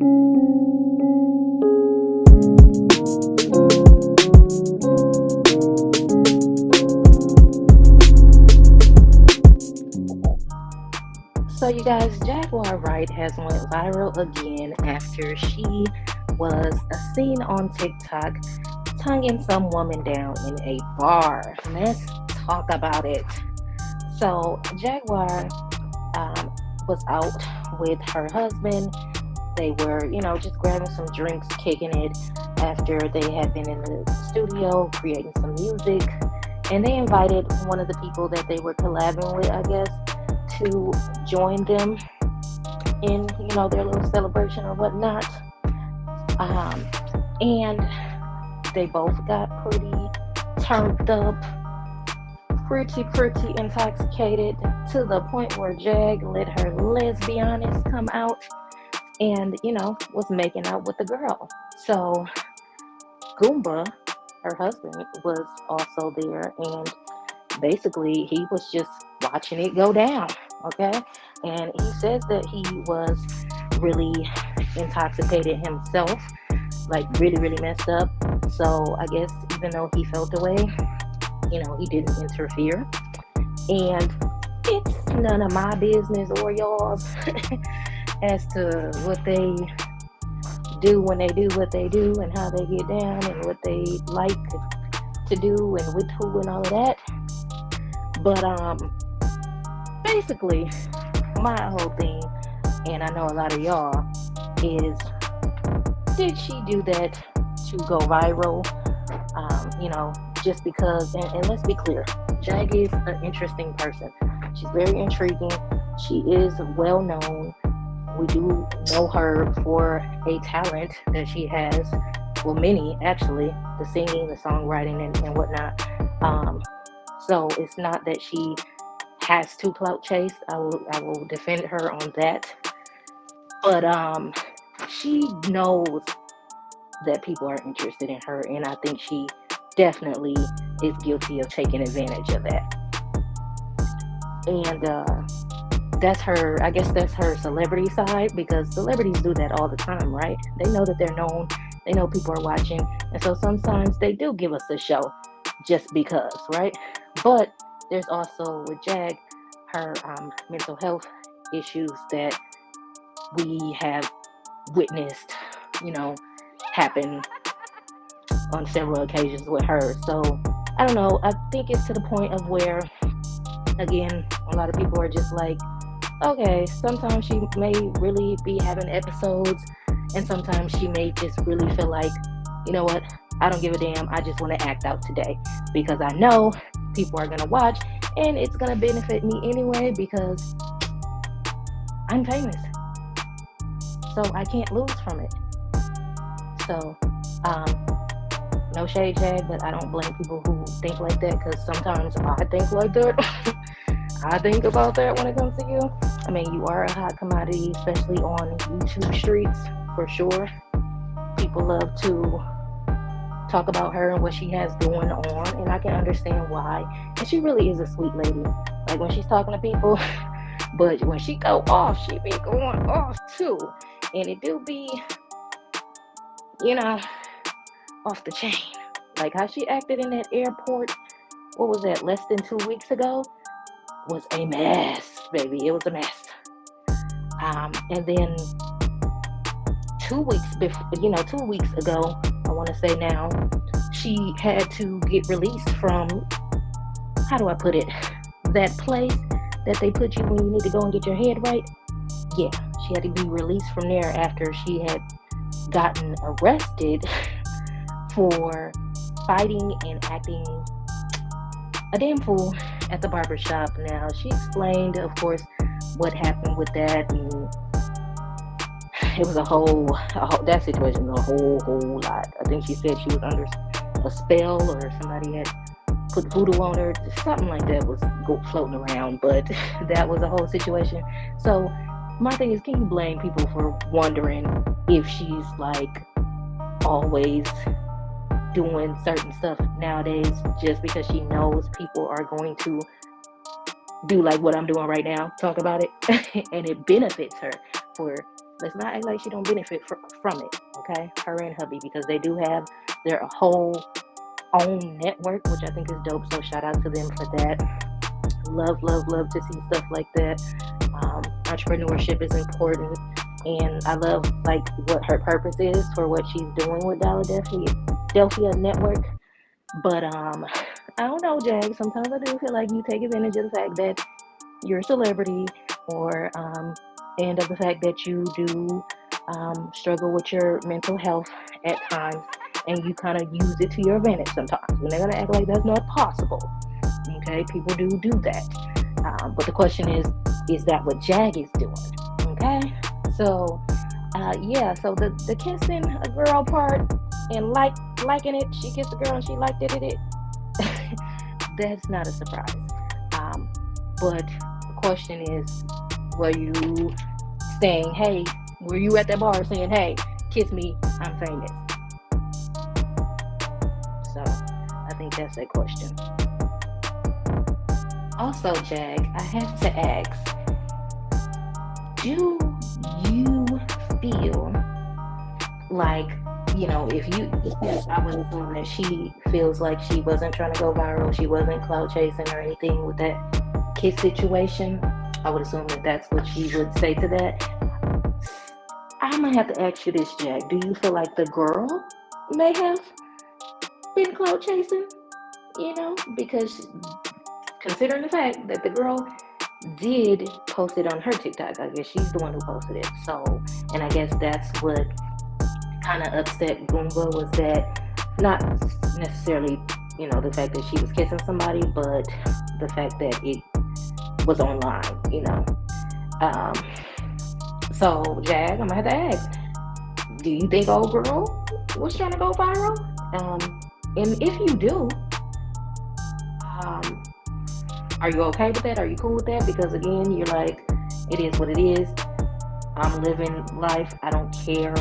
So, you guys, Jaguar Wright has went viral again after she was seen on TikTok tonguing some woman down in a bar. Let's talk about it. So, Jaguar was out with her husband. They were, just grabbing some drinks, kicking it after they had been in the studio creating some music. And they invited one of the people that they were collabing with, I guess, to join them in, their little celebration or whatnot. And they both got pretty turned up, pretty intoxicated, to the point where Jag let her lesbianist come out and, was making out with the girl. So Goomba, her husband, was also there, and basically he was just watching it go down, okay? And he says that he was really intoxicated himself, like really messed up. So I guess even though he felt the way, he didn't interfere. And it's none of my business or yours as to what they do when they do what they do and how they get down and what they like to do and with who and all of that. But basically my whole thing, and I know a lot of y'all, is did she do that to go viral? Just because, and let's be clear, Jag is an interesting person. She's very intriguing. She is well known. We do know her for a talent that she has. Well, many actually, the singing, the songwriting, and whatnot. So it's not that she has to clout chase. I will defend her on that. But she knows that people are interested in her, and I think she definitely is guilty of taking advantage of that. And that's her, I guess that's her celebrity side, because celebrities do that all the time, right? They know that they're known, they know people are watching, and so sometimes they do give us a show just because, right? But there's also with Jag, her mental health issues that we have witnessed, happen on several occasions with her. So I don't know, I think it's to the point of where, again, a lot of people are just like, okay, sometimes she may really be having episodes, and sometimes she may just really feel like, you know what, I don't give a damn, I just want to act out today because I know people are going to watch and it's going to benefit me anyway because I'm famous, so I can't lose from it. So no shade, Jag, but I don't blame people who think like that, because sometimes I think like that. I think about that when it comes to you. I mean, you are a hot commodity, especially on YouTube streets, for sure. People love to talk about her and what she has going on, and I can understand why. And she really is a sweet lady, like when she's talking to people. But when she go off, she be going off too, and it do be, off the chain. Like how she acted in that airport, what was that, less than 2 weeks ago, was a mess, baby. It was a mess. And then 2 weeks before, 2 weeks ago, I want to say now, she had to get released from, how do I put it, that place that they put you when you need to go and get your head right. Yeah, she had to be released from there after she had gotten arrested for fighting and acting a damn fool at the barbershop. Now, she explained, of course, what happened with that, and it was that situation was a whole lot. I think she said she was under a spell, or somebody had put voodoo on her, something like that was floating around, but that was a whole situation. So my thing is, can you blame people for wondering if she's like always doing certain stuff nowadays just because she knows people are going to do like what I'm doing right now, talk about it, and it benefits her for let's not act like she don't benefit from it, okay? Her and hubby, because they do have their whole own network, which I think is dope. So shout out to them for that. Love to see stuff like that. Entrepreneurship is important, and I love like what her purpose is for what she's doing with Delphia Network. But I don't know, Jag. Sometimes I do feel like you take advantage of the fact that you're a celebrity, or and of the fact that you do struggle with your mental health at times, and you kind of use it to your advantage sometimes. When they're gonna act like that's not possible, okay? People do that. But the question is that what Jag is doing? Okay, so yeah, so the kissing a girl part and liking it, she kissed a girl and she liked it. That's not a surprise. But the question is, were you saying, hey, were you at that bar saying, hey, kiss me, I'm famous? So I think that's a question. Also, Jag, I have to ask, do you feel like, if I would assume that she feels like she wasn't trying to go viral, she wasn't clout chasing or anything with that kiss situation, I would assume that that's what she would say to that. I'm gonna have to ask you this, Jag. Do you feel like the girl may have been clout chasing? Because considering the fact that the girl did post it on her TikTok, I guess she's the one who posted it. So, and I guess that's what kind of upset Goomba, was that not necessarily, the fact that she was kissing somebody, but the fact that it was online, So, Jag, I'm gonna have to ask, do you think old girl was trying to go viral? And if you do, are you okay with that? Are you cool with that? Because again, you're like, it is what it is. I'm living life. I don't care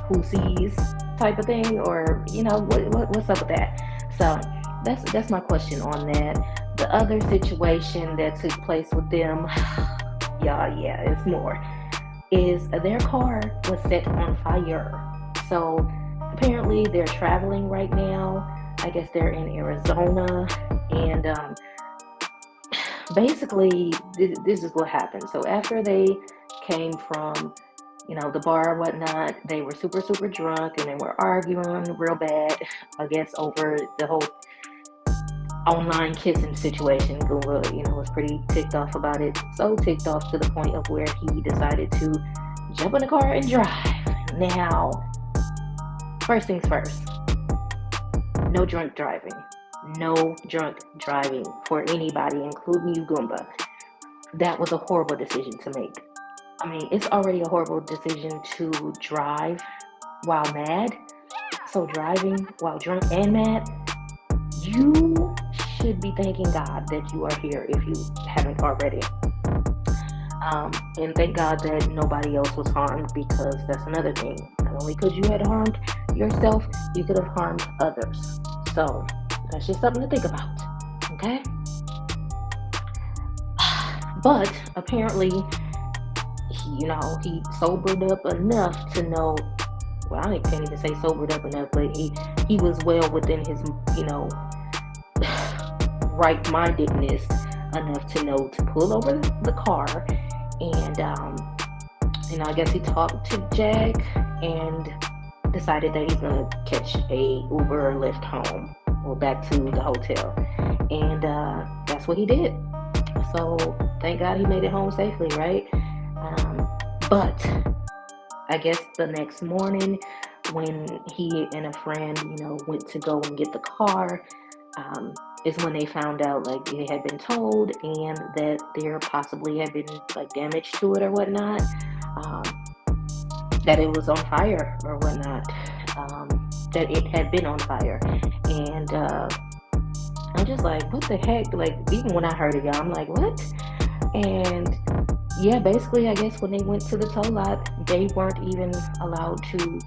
who sees, type of thing, or what's up with that? So that's my question on that. The other situation that took place with them, it's more, is their car was set on fire. So apparently they're traveling right now. I guess they're in Arizona, and basically this is what happened. So after they came from the bar or whatnot, they were super drunk, and they were arguing real bad, I guess, over the whole online kissing situation. Goomba, was pretty ticked off about it. So ticked off to the point of where he decided to jump in the car and drive. Now, first things first, no drunk driving. No drunk driving for anybody, including you, Goomba. That was a horrible decision to make. I mean, it's already a horrible decision to drive while mad. So driving while drunk and mad, you should be thanking God that you are here if you haven't already. And thank God that nobody else was harmed, because that's another thing. Not only could you have harmed yourself, you could have harmed others. So that's just something to think about, okay? But apparently, he sobered up enough to know, well, I can't even say sobered up enough, but he was well within his, right-mindedness enough to know to pull over the car, and I guess he talked to Jag and decided that he's gonna catch a Uber or Lyft home, or back to the hotel, and that's what he did. So thank God he made it home safely, right? But I guess the next morning, when he and a friend, went to go and get the car, is when they found out, like, they had been told, and that there possibly had been, like, damage to it or whatnot, that it was on fire or whatnot, that it had been on fire. And I'm just like, what the heck? Like, even when I heard it, y'all, I'm like, what? And yeah, basically, I guess when they went to the tow lot, they weren't even allowed to,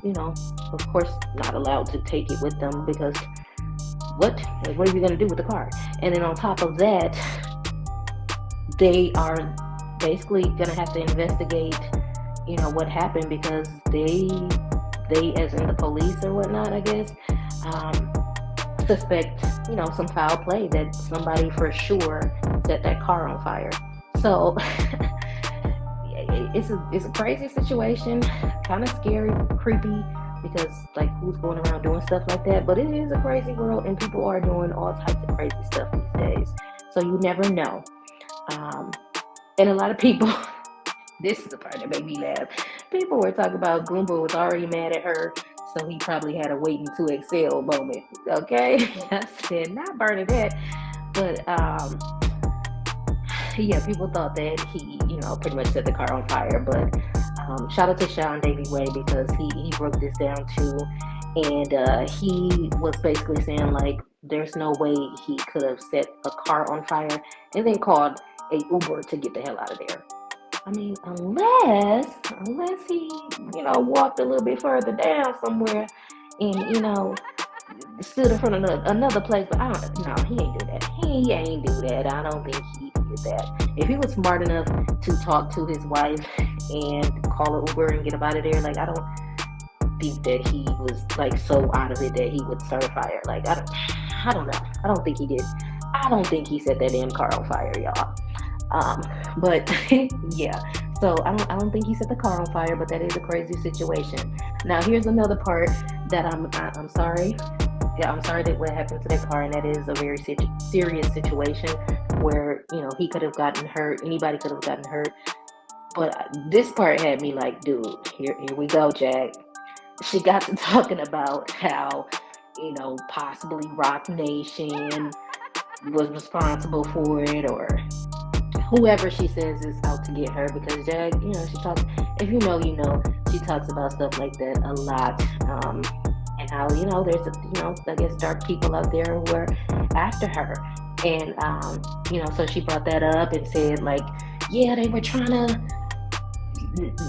of course, not allowed to take it with them, because what are you going to do with the car? And then on top of that, they are basically going to have to investigate what happened, because they as in the police or whatnot, I guess, um, suspect, some foul play, that somebody for sure set that car on fire. So it's a crazy situation, kind of scary, creepy, because like, who's going around doing stuff like that? But it is a crazy world, and people are doing all types of crazy stuff these days. So you never know. Um, and a lot of people, this is the part that made me laugh. People were talking about Goomba was already mad at her, so he probably had a waiting to excel moment. Okay, I said not Bernadette, but yeah, people thought that he, pretty much set the car on fire. But shout out to Sean Davy Way, because he broke this down too, and he was basically saying like, there's no way he could have set a car on fire and then called a Uber to get the hell out of there. I mean, unless he, walked a little bit further down somewhere and, stood in front of another place. But no, he ain't do that. He ain't do that. I don't think he did that. If he was smart enough to talk to his wife and call an Uber and get him out of there, like, I don't think that he was like so out of it that he would start a fire. Like, I don't know. I don't think he did. I don't think he set that damn car on fire, y'all. But yeah, so I don't think he set the car on fire, but that is a crazy situation. Now here's another part that I'm sorry. Yeah, I'm sorry that what happened to that car, and that is a very serious situation where, he could have gotten hurt, anybody could have gotten hurt. But this part had me like, dude, here we go, Jack. She got to talking about how, possibly Rock Nation was responsible for it, or whoever she says is out to get her, because Jag, she talks, if you know, she talks about stuff like that a lot, and how, there's, I guess dark people out there who are after her, and, so she brought that up and said like, yeah, they were trying to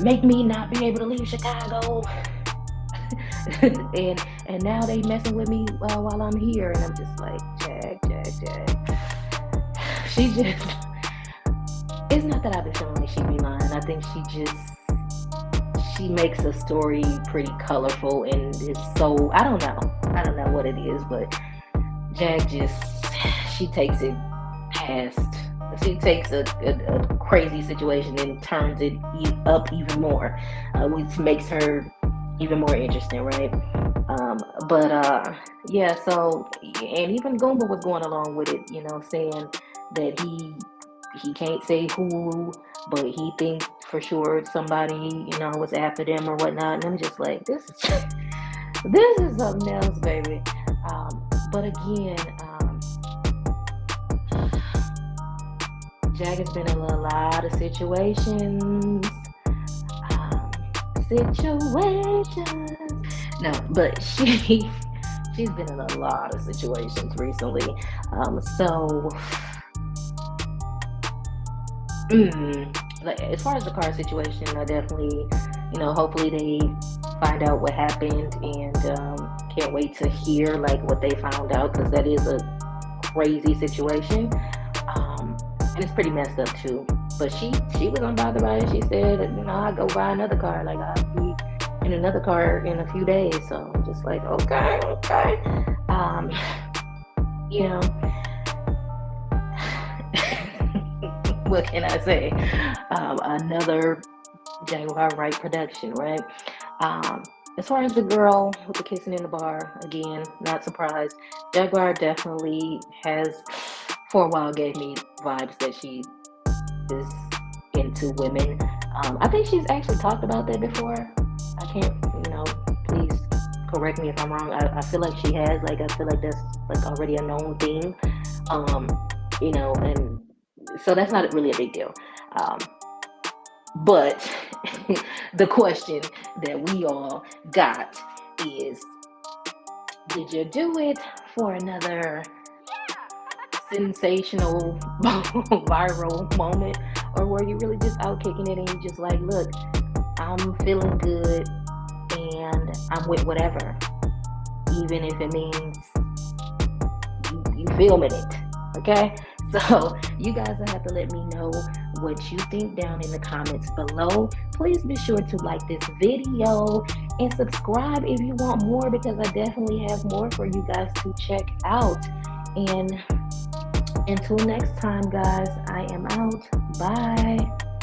make me not be able to leave Chicago, and now they messing with me while I'm here, and I'm just like, Jag. She just, it's not that I've been feeling like she be lying. I think she makes a story pretty colorful, and is so, I don't know what it is, but Jag she takes it past, she takes a crazy situation and turns it up even more, which makes her even more interesting, right? Yeah, so, and even Goomba was going along with it, saying that he can't say who, but he thinks for sure somebody, was after them or whatnot. And I'm just like, this is something else, baby. But again, Jag has been in a lot of situations. No, but she's been in a lot of situations recently. So. Like, as far as the car situation, I definitely, hopefully they find out what happened, and can't wait to hear like what they found out, because that is a crazy situation, and it's pretty messed up too. But she was unbothered by it. She said, I'll go buy another car. Like, I'll be in another car in a few days. So I'm just like, okay. What can I say? Another Jaguar WRIGHT production, right? As far as the girl with the kissing in the bar, again, not surprised. Jaguar definitely has, for a while, gave me vibes that she is into women. I think she's actually talked about that before. I can't, please correct me if I'm wrong. I feel like she has. Like, I feel like that's like already a known thing. And so that's not really a big deal. But the question that we all got is, did you do it for another sensational viral moment, or were you really just out kicking it and you just like, look, I'm feeling good and I'm with whatever, even if it means you filming it, okay? So you guys will have to let me know what you think down in the comments below. Please be sure to like this video and subscribe if you want more, because I definitely have more for you guys to check out. And until next time, guys, I am out. Bye.